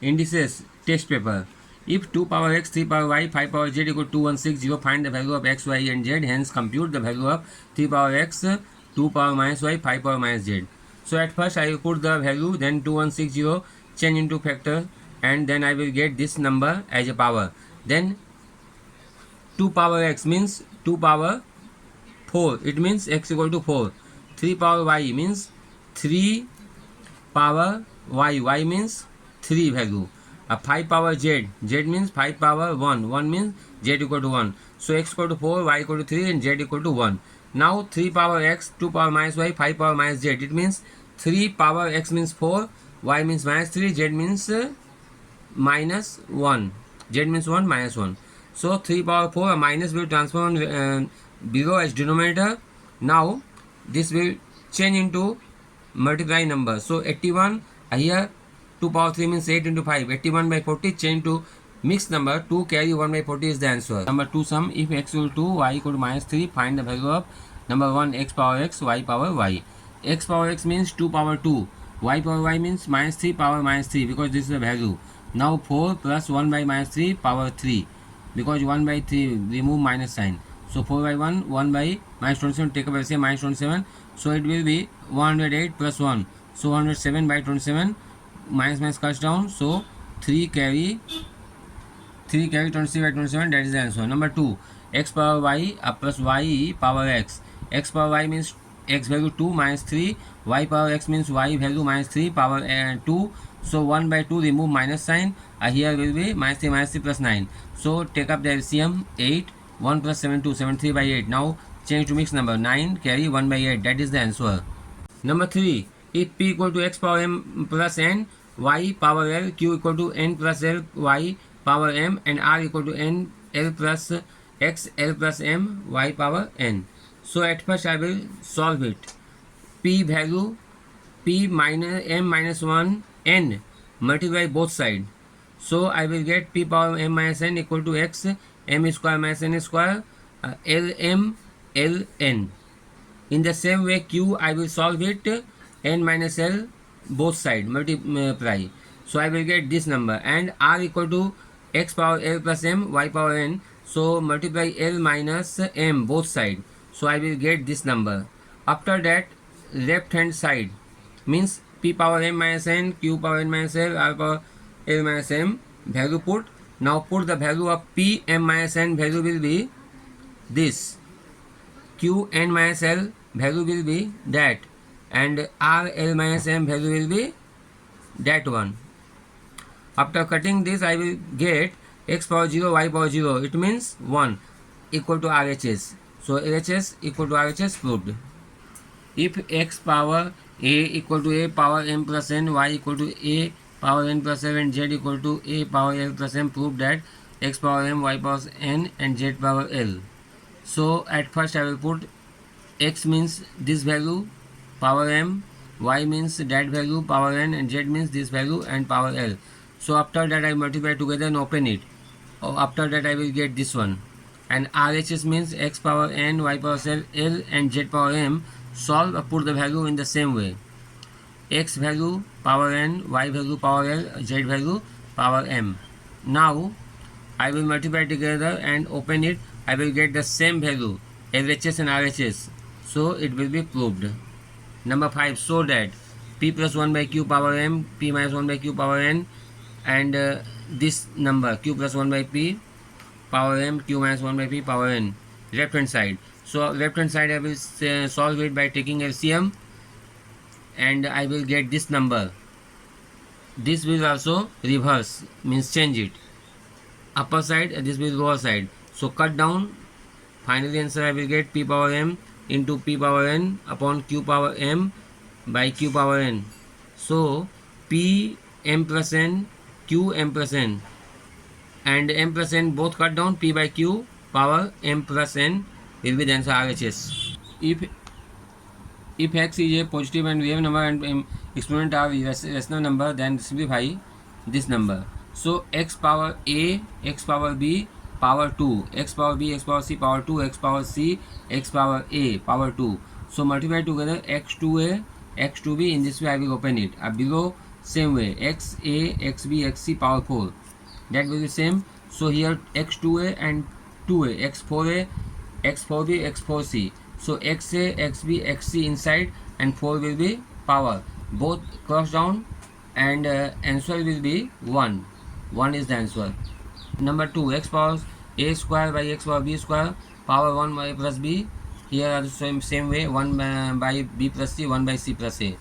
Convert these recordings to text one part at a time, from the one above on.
indices test paper. If 2 power x, 3 power y, 5 power z equal to 2160, find the value of x, y and z. Hence compute the value of 3 power x, 2 power minus y, 5 power minus z. So at first I will put the value, then 2160, change into factor, and then I will get this number as a power. Then 2 power x means 2 power 4. It means x equal to 4. 3 power y means 3 power y. Y means 3 value. 5 power z. Z means 5 power 1. 1 means z equal to 1. So x equal to 4, y equal to 3 and z equal to 1. Now 3 power x, 2 power minus y, 5 power minus z. It means 3 power x means 4, y means minus 3, z means minus 1. Z means 1, minus 1. So 3 power 4, a minus will transform below as denominator. Now this will change into multiply number. So 81 here 2 power 3 means 8 into 5. 81 by 40 change to mixed number. 2 carry 1 by 40 is the answer. Number 2 sum. If x equal to 2, y equal to minus 3, find the value of number 1 x power x, y power y. X power x means 2 power 2. Y power y means minus 3 power minus 3 because this is the value. Now 4 plus 1 by minus 3 power 3 because 1 by 3 remove minus sign. So 4 by 1, 1 by minus 27, take up LCM minus 27. So it will be 108 plus 1. So 107 by 27, minus minus cuts down. So 3 carry 26 by 27, that is the answer. Number 2, x power y plus y power x. X power y means x value 2 minus 3. Y power x means y value minus 3 power 2. So 1 by 2 remove minus sign. Here will be minus 3 plus 9. So take up the LCM 8. 1 plus 7, 2, 73 by 8. Now change to mixed number. 9 carry 1 by 8. That is the answer. Number 3. If p equal to x power m plus n, y power l, q equal to n plus l, y power m, and r equal to n l plus x, l plus m, y power n. So at first I will solve it. P value, p minus m minus 1 n, multiply both sides. So I will get p power m minus n equal to x, m square minus n square, lm ln. In the same way q I will solve it, n minus l both side multiply. So I will get this number, and r equal to x power l plus m, y power n. So multiply l minus m both side. So I will get this number. After that left hand side means p power m minus n, q power n minus l, r power l minus m value put. Now put the value of p m minus n value will be this, q n minus l value will be that, and r l minus m value will be that one. After cutting this I will get x power 0, y power 0. It means 1 equal to RHS. So LHS equal to RHS proved. If x power a equal to a power m plus n, y equal to a power n plus l, and z equal to a power l plus m, prove that x power m, y power n, and z power l. So at first I will put x means this value power m, y means that value power n, and z means this value and power l. So after that I multiply together and open it. After that I will get this one. And RHS means x power n, y power l, and z power m. Solve, put the value in the same way. X value power n, y value power l, z value power m. Now I will multiply together and open it. I will get the same value, LHS and RHS. So it will be proved. Number 5, so that p plus 1 by q power m, p minus 1 by q power n, and this number q plus 1 by p power m, q minus 1 by p power n, left hand side. So left hand side I will solve it by taking LCM, and I will get this number. This will also reverse, means change it. Upper side, this will lower side. So cut down. Finally answer I will get p power m into p power n upon q power m by q power n. So p m plus n, q m plus n, and m plus n both cut down. P by q power m plus n will be the answer RHS. If x is a positive and real number and exponent are rational number, then simplify this number. So x power a, x power b power 2, x power b, x power c power 2, x power c, x power a power 2. So multiply together x2a, x2b. In this way I will open it. Below same way, xa, xb, xc power 4, that will be same. So here x2a and 2a, x4a, x4b, x4c. So xa, xb, xc inside and 4 will be power. Both cross down and answer will be 1. 1 is the answer. Number 2, x power a square by x power b square, power 1 by plus b. Here are the same way, 1 by b plus c, 1 by c plus a.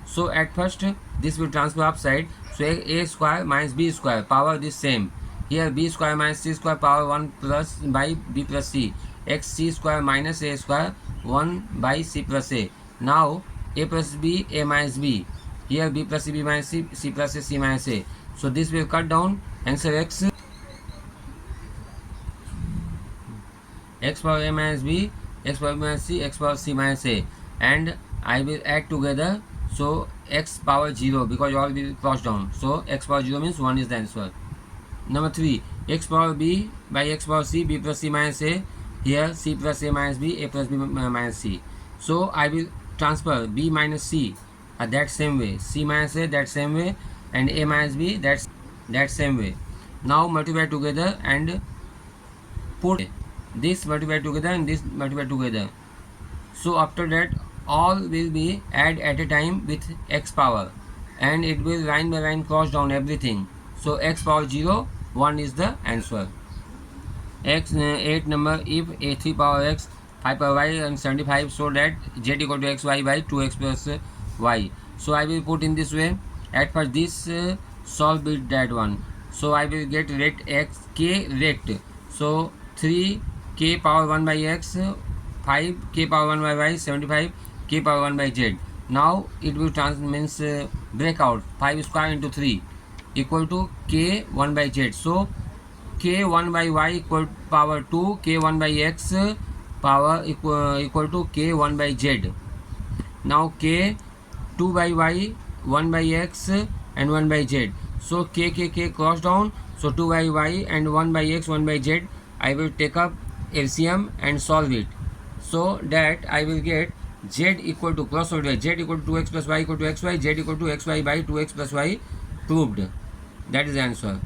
So at first this will transfer upside. So a square minus b square, power this same. Here b square minus c square, power 1 plus by b plus c. Xc square minus a square, 1 by c plus a. Now a plus b, a minus b. Here b plus c, b minus c, c plus a, c minus a. So this will cut down. Answer x power a minus b, x power b minus c, x power c minus a, and I will add together. So x power 0, because all will cross down. So x power 0 means 1 is the answer. Number 3, x power b by x power c, b plus c minus a. Here c plus a minus b, a plus b minus c. So I will transfer b minus c that same way, c minus a that same way, and a minus b that same way. Now multiply together and put this multiply together and this multiply together. So after that all will be add at a time with x power, and it will line by line cross down everything. So x power 0, 1 is the answer. 8 number, if a3 power x, 5 power y and 75, so that z equal to xy by 2x plus y. So I will put in this way. At first this solve with that one. So I will get rect x k rect. So 3 k power 1 by x, 5 k power 1 by y, 75 k power 1 by z. Now it will break out 5 square into 3 equal to k 1 by z. So k 1 by y equal power 2, k 1 by x power equal to k 1 by z. Now k 2 by y, 1 by x and 1 by z. So k cross down. So 2 by y and 1 by x, 1 by z. I will take up LCM and solve it. So that I will get z equal to cross over z equal to 2x plus y equal to xy, z equal to xy by 2x plus y, proved. That is the answer.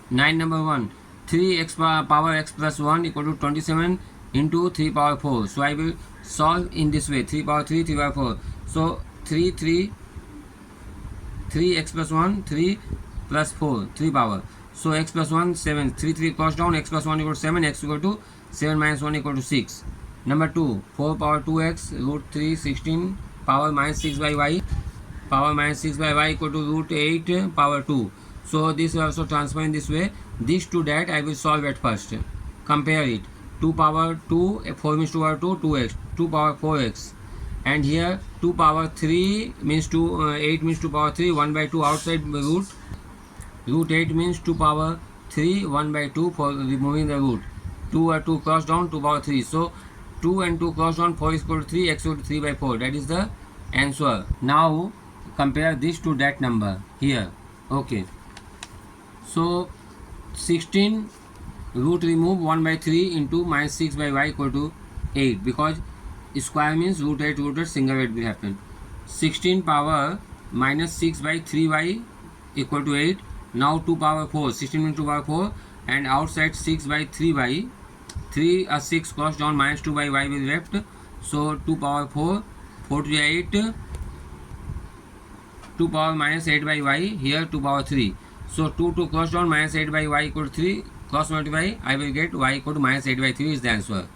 9 number 1, 3x power x plus 1 equal to 27 into 3 power 4. So I will solve in this way, 3 power 3, 3 power 4. So 3 x plus 1, 3 plus 4, 3 power. So x plus 1, 7, 3 cross down, x plus 1 equal to 7, x equal to 7 minus 1 equal to 6. Number 2, 4 power 2x, root 3, 16, power minus 6 by y, power minus 6 by y equal to root 8 power 2. So this will also transfer in this way. This to that I will solve at first. Compare it. 2 power 2, 4 means 2 power 2, 2x, 2 power 4x. And here 2 power 3 means 2, 8 means 2 power 3, 1 by 2 outside root. Root 8 means 2 power 3, 1 by 2 for removing the root. 2 cross down, 2 power 3. So 2 and 2 cross down, 4 is equal to 3, x equal to 3 by 4. That is the answer. Now compare this to that number here. Okay. So 16 root remove 1 by 3 into minus 6 by y equal to 8, because square means root 8 rooted, single rate will happen. 16 power minus 6 by 3y equal to 8. Now 2 power 4, 16 means 2 power 4, and outside 6 by 3y, 3 6 cross down, minus 2 by y will left. So 2 power 4, 4 to 8, 2 power minus 8 by y, here 2 power 3. So 2 cross down, minus 8 by y equal to 3, cross multiply, I will get y equal to minus 8 by 3 is the answer.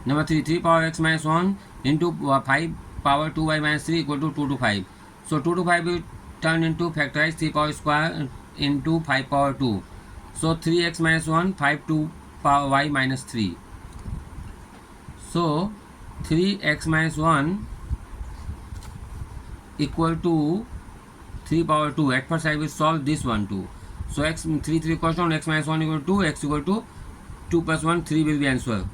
Number 3, 3 power x minus 1 into 5 power 2y minus 3 equal to 2 to 5. So 2 to 5 will turn into factorize 3 power square into 5 power 2. So 3x minus 1, 5 to power y minus 3. So 3x minus 1 equal to 3 power 2. At first I will solve this one too. So x 3 cross down, x minus 1 equal to 2, x equal to 2 plus 1, 3 will be answer.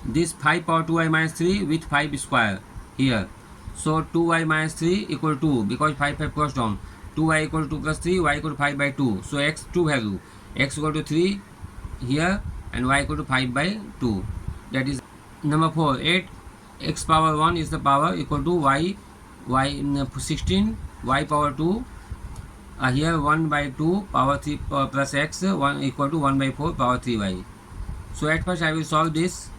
This 5 power 2y minus 3 with 5 square here. So 2y minus 3 equal to 2, because 5 cross down. 2y equal to 2 plus 3, y equal to 5 by 2. So x 2 value, x equal to 3 here and y equal to 5 by 2. That is number 4. 8 x power 1 is the power equal to y y 16 y power 2. Here 1 by 2 power 3 plus x 1 equal to 1 by 4 power 3y. So at first I will solve this.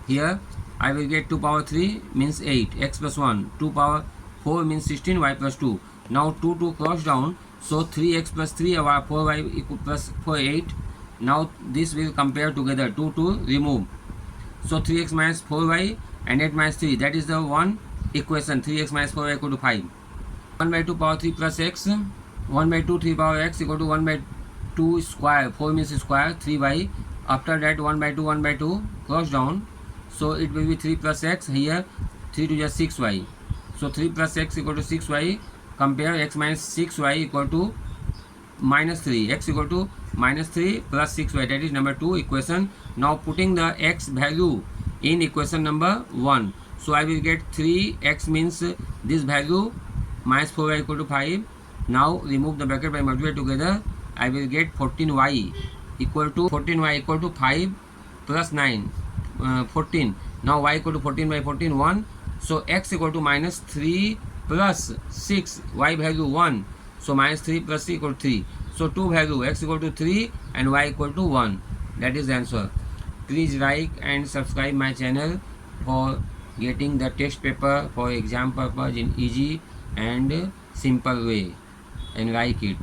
Here I will get 2 power 3 means 8, x plus 1, 2 power 4 means 16, y plus 2. Now 2 cross down, so 3x plus 3 or 4y equal plus 4 8. Now this will compare together, 2 remove. So 3x minus 4y and 8 minus 3, that is the one equation. 3x minus 4y equal to 5. 1 by 2 power 3 plus x, 1 by 2 3 power x equal to 1 by 2 square, 4 means square, 3y. After that 1 by 2 cross down, so it will be 3 plus x. Here 3 to just 6y, so 3 plus x equal to 6y. Compare x minus 6y equal to minus 3, x equal to minus 3 plus 6y, that is number 2 equation. Now putting the x value in equation number 1, so I will get 3x means this value minus 4y equal to 5. Now remove the bracket by multiply together, I will get 14y equal to 5 plus 9, 14. Now y equal to 14 by 14, 1. So x equal to minus 3 plus 6, y value 1. So minus 3 plus 3 equal to 3. So 2 value, x equal to 3 and y equal to 1. That is the answer. Please like and subscribe my channel for getting the test paper for exam purpose in easy and simple way, and like it.